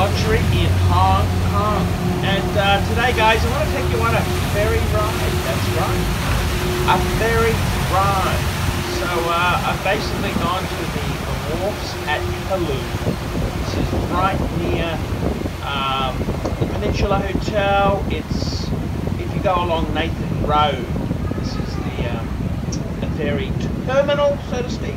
ArchieLuxury in Hong Kong. And today, guys, I want to take you on a ferry ride. That's right, a ferry ride. So I've basically gone to the wharfs at Kowloon. This is right near the Peninsula Hotel. It's, if you go along Nathan Road, this is the ferry terminal, so to speak.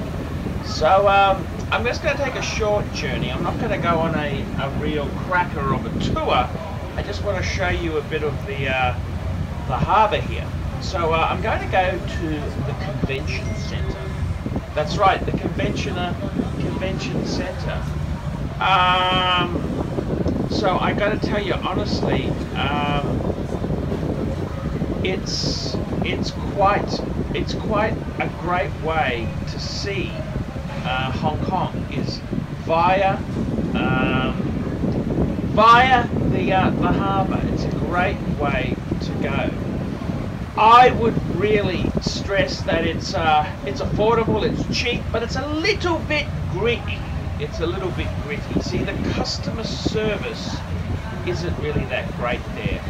So I'm just going to take a short journey. I'm not going to go on a real cracker of a tour. I just want to show you a bit of the harbour here. So I'm going to go to the convention centre. That's right, the convention centre. So I got to tell you honestly, it's quite a great way to see Hong Kong is via the harbour. It's a great way to go. I would really stress that it's affordable, it's cheap, but it's a little bit gritty. It's a little bit gritty. See, the customer service isn't really that great there.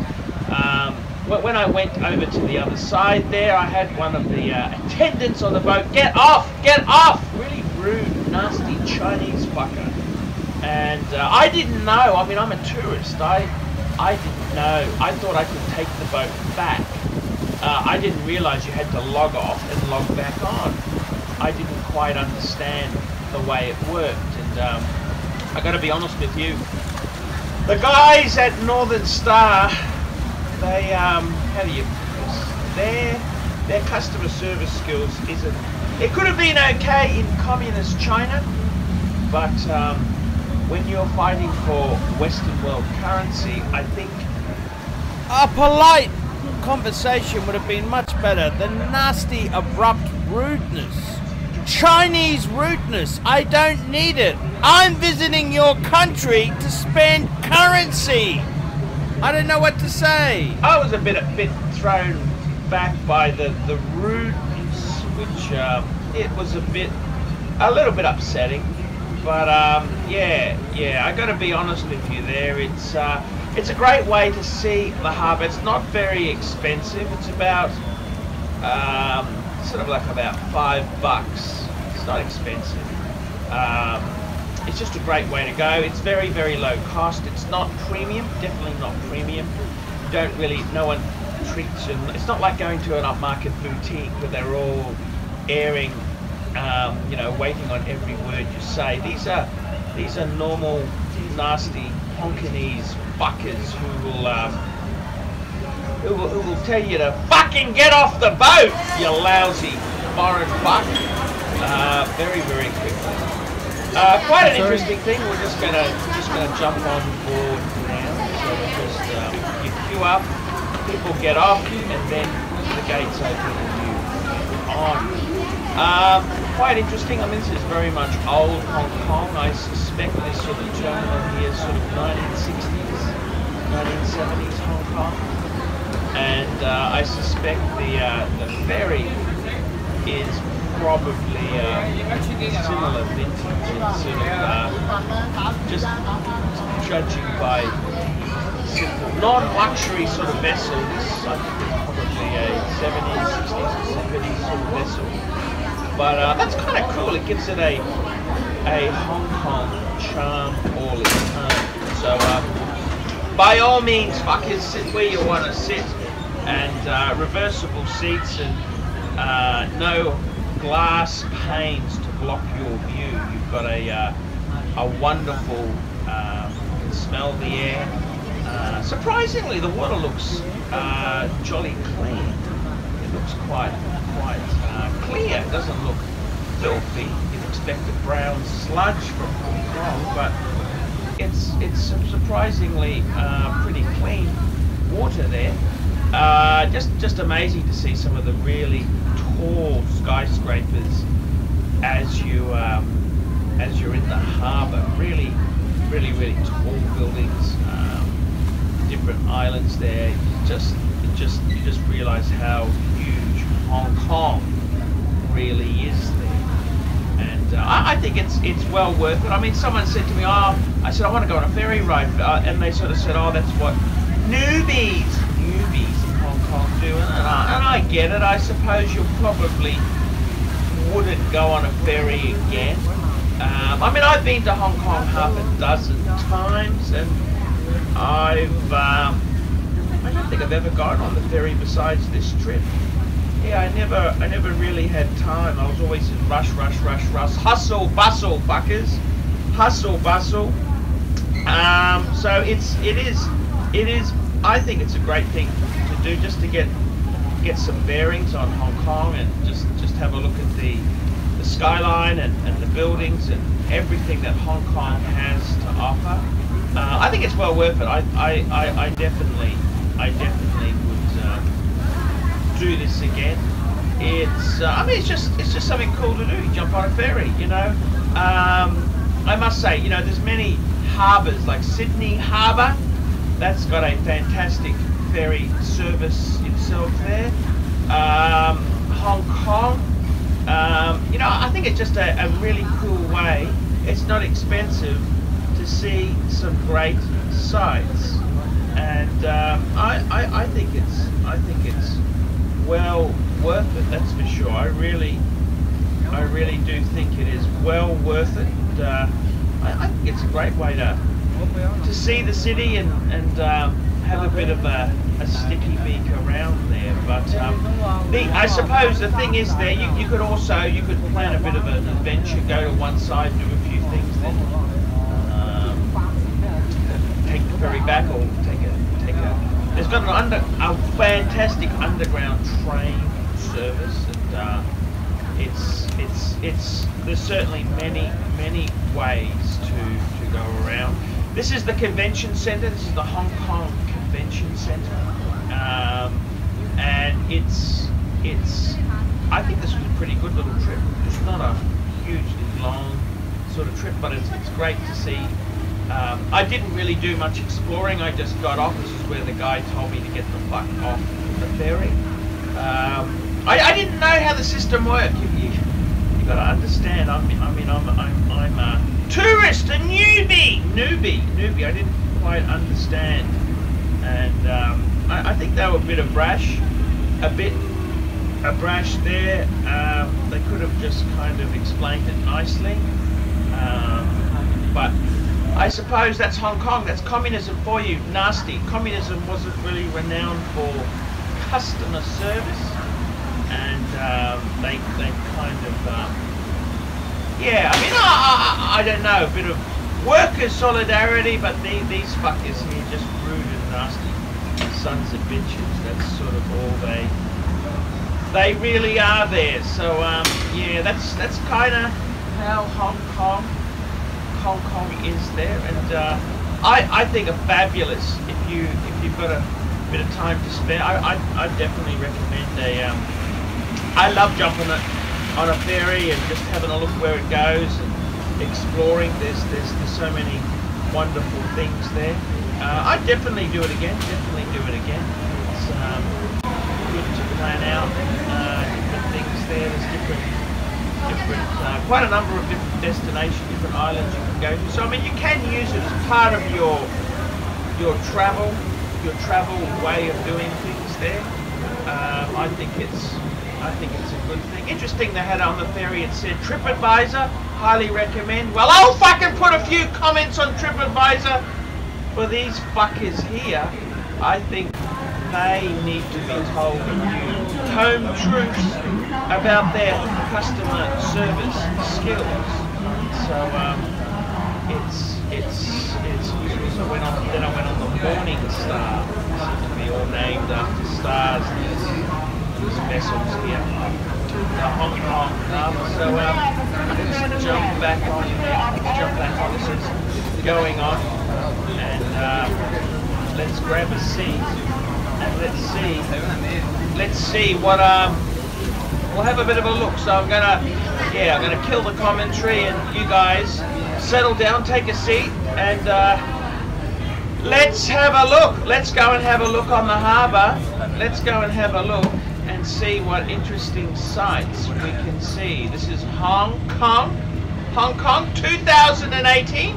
When I went over to the other side there, I had one of the attendants on the boat, get off! Get off! Really rude, nasty Chinese fucker. And I didn't know, I mean, I'm a tourist, I didn't know. I thought I could take the boat back. I didn't realise you had to log off and log back on. I didn't quite understand the way it worked, and I got to be honest with you, the guys at Northern Star, they how do you put this? Their customer service skills isn't. It could have been okay in communist China, but when you're fighting for Western world currency, I think a polite conversation would have been much better than nasty, abrupt rudeness. Chinese rudeness. I don't need it. I'm visiting your country to spend currency. I don't know what to say. I was a bit thrown back by the rudeness, which it was a little bit upsetting. But yeah, I got to be honest with you there. It's a great way to see the harbour. It's not very expensive. It's about sort of like about $5. It's not expensive. It's just a great way to go. It's very, very low cost. It's not premium, definitely not premium. No one treats you. It's not like going to an upmarket boutique where they're all airing, you know, waiting on every word you say. These are normal, nasty Hongkonese fuckers who will tell you to fucking get off the boat, you lousy foreign fuck. Very, very quickly. Quite an interesting thing. We're just gonna jump on board now. So we'll just you queue up, people get off, and then the gates open and you on. Quite interesting. I mean, this is very much old Hong Kong. I suspect this sort of terminal here is sort of 1960s, 1970s Hong Kong. And I suspect the ferry is probably similar vintage. It's sort of just judging by simple non-luxury sort of vessels. I think it's probably a 70s, 60s, or 70s sort of vessel. But that's kind of cool. It gives it a Hong Kong charm all its own. So by all means, fuckers, sit where you want to sit, and reversible seats, and no glass panes to block your view. You've got a wonderful, you can smell the air. Surprisingly, the water looks jolly clean. It looks quite clear. It doesn't look filthy. You'd expect a brown sludge from Hong Kong, but it's surprisingly pretty clean water there. Just amazing to see some of the really tall skyscrapers as you're in the harbour. Really tall buildings, different islands there. You just realise how huge Hong Kong really is there. and I think it's well worth it. I mean, someone said to me, "Oh," I said, "I want to go on a ferry ride," and they sort of said, "Oh, that's what newbies in Hong Kong do," and I get it. I suppose you probably wouldn't go on a ferry again. I mean, I've been to Hong Kong half a dozen times, and I don't think I've ever gone on the ferry besides this trip. Yeah, I never really had time. I was always in rush, hustle, bustle, fuckers, hustle, bustle. So it is. I think it's a great thing to do, just to get some bearings on Hong Kong and just have a look at the skyline and the buildings and everything that Hong Kong has to offer. I think it's well worth it. I definitely would do this again. It's I mean, it's just something cool to do. You jump on a ferry, you know. I must say, you know, there's many harbours, like Sydney Harbour. That's got a fantastic ferry service itself there. Hong Kong, you know, I think it's just a really cool way. It's not expensive to see some great sights, and I think it's well worth it. That's for sure. I really do think it is well worth it. I think it's a great way to see the city and have a bit of a sticky beak around there. But I suppose the thing is there, you could plan a bit of an adventure, go to one side, do a few things, then take the ferry back, or take a. There's got a fantastic underground train service, and there's certainly many ways to go around. This is the convention centre. This is the Hong Kong Convention Centre, and it's. I think this was a pretty good little trip. It's not a hugely long sort of trip, but it's great to see. I didn't really do much exploring. I just got off. This is where the guy told me to get the fuck off the ferry. I didn't know how the system worked. You got to understand. I'm a tourist, a newbie. I didn't quite understand, and I think they were a bit brash there. They could have just kind of explained it nicely, but I suppose that's Hong Kong. That's communism for you. Nasty. Communism wasn't really renowned for customer service, and they kind of yeah. I mean, I don't know, a bit of workers' solidarity, but these fuckers here just rude and nasty sons of bitches. That's sort of all they really are there. So yeah, that's kind of how Hong Kong is there, and I think are fabulous. If you've got a bit of time to spare, I definitely recommend I love jumping on a ferry and just having a look where it goes and exploring. There's so many wonderful things there. I'd definitely do it again. It's good to plan out different things there. There's different quite a number of different destinations, different islands you can go to. So I mean, you can use it as part of your travel way of doing things there. I think it's a good thing. Interesting, they had on the ferry, it said TripAdvisor, highly recommend. Well, I'll fucking put a few comments on TripAdvisor for these fuckers here. I think they need to be told a few home truths about their customer service skills. So so then I went on the Morning Star. It seems to be all named after stars. These vessels here, the Hong Kong harbour. So let's jump back on there. This is going on, and let's grab a seat and let's see what we'll have a bit of a look. So I'm gonna kill the commentary, and you guys settle down, take a seat, and let's have a look. Let's go and have a look on the harbour. Let's go and have a look and see what interesting sights we can see. This is Hong Kong, 2018.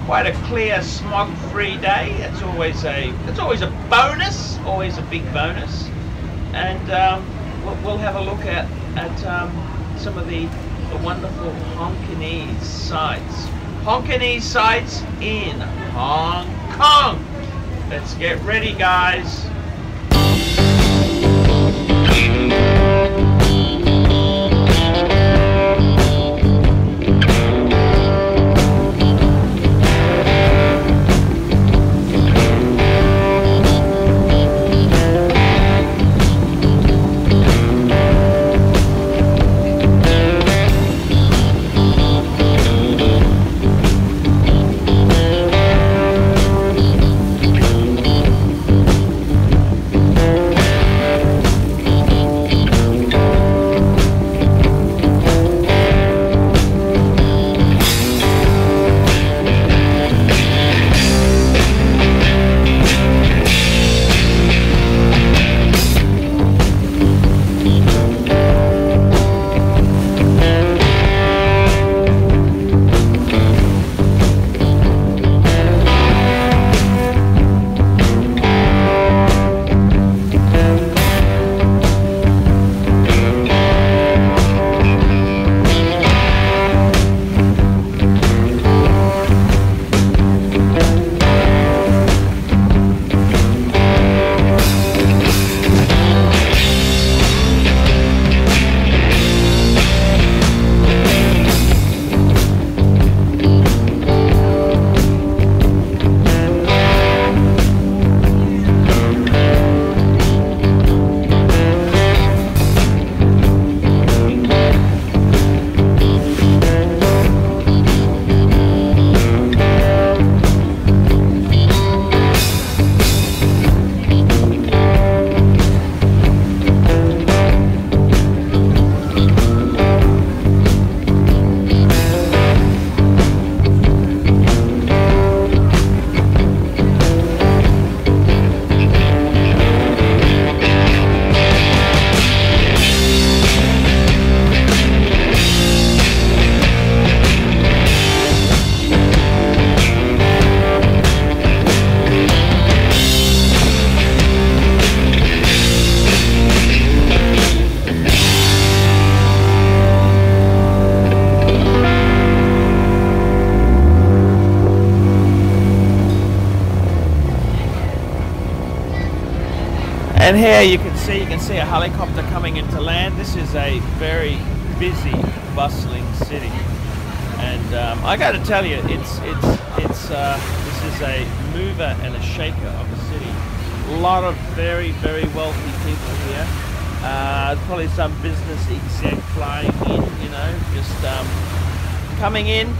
Quite a clear, smog-free day. It's always a bonus, always a big bonus. And we'll have a look at some of the wonderful Hongkonese sights. Hongkonese sights in Hong Kong. Let's get ready, guys. And here you can see a helicopter coming into land. This is a very busy, bustling city, and I got to tell you, this is a mover and a shaker of the city. A lot of very, very wealthy people here. Probably some business exec flying in, you know, just coming in,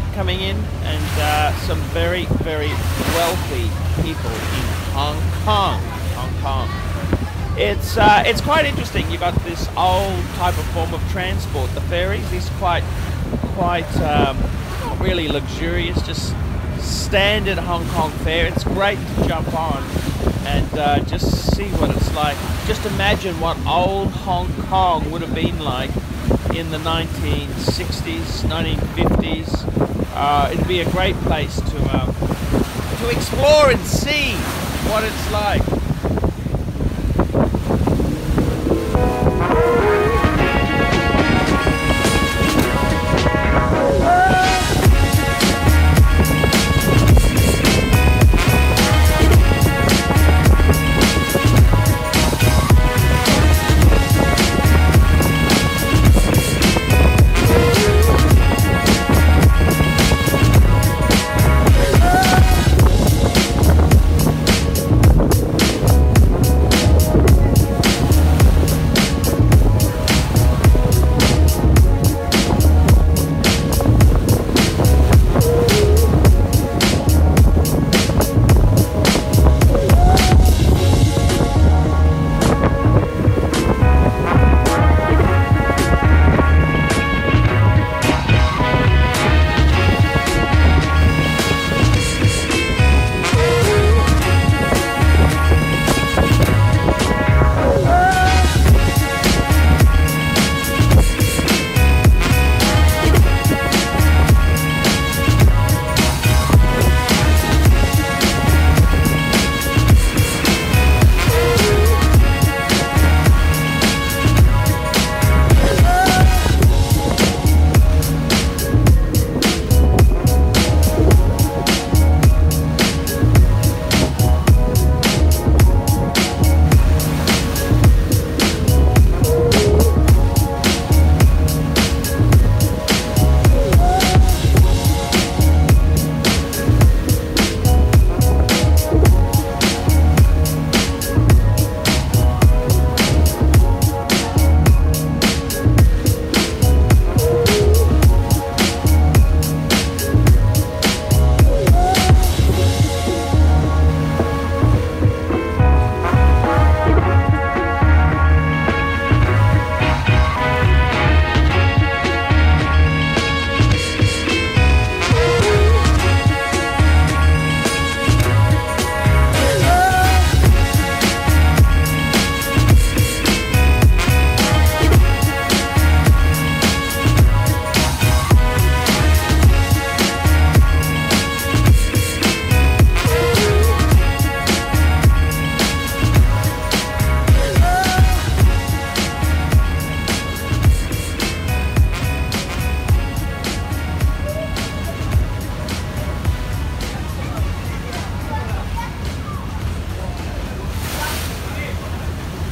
and some very, very wealthy people in Hong Kong. It's quite interesting. You got this old type of form of transport, the ferries. These quite not really luxurious, just standard Hong Kong fare. It's great to jump on and just see what it's like. Just imagine what old Hong Kong would have been like in the 1960s, 1950s. It'd be a great place to explore and see what it's like.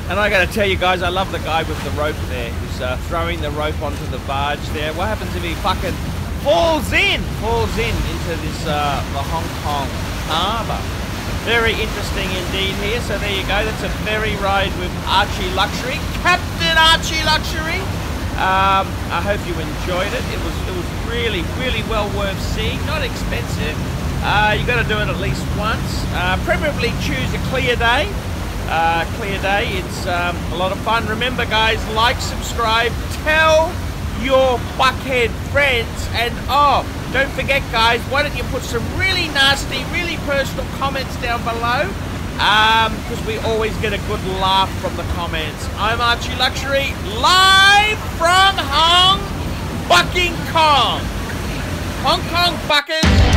And I gotta tell you guys, I love the guy with the rope there, who's throwing the rope onto the barge there. What happens if he fucking falls in into this, the Hong Kong harbour? Very interesting indeed here. So there you go, that's a ferry ride with ArchieLuxury, Captain ArchieLuxury. I hope you enjoyed it. It was really, really well worth seeing, not expensive. You gotta do it at least once. Preferably choose a clear day. It's a lot of fun. Remember guys, like, subscribe, tell your buckhead friends, and oh, don't forget guys, why don't you put some really nasty, really personal comments down below, because we always get a good laugh from the comments. I'm ArchieLuxury, live from Hong Kong. Hong Kong buckers.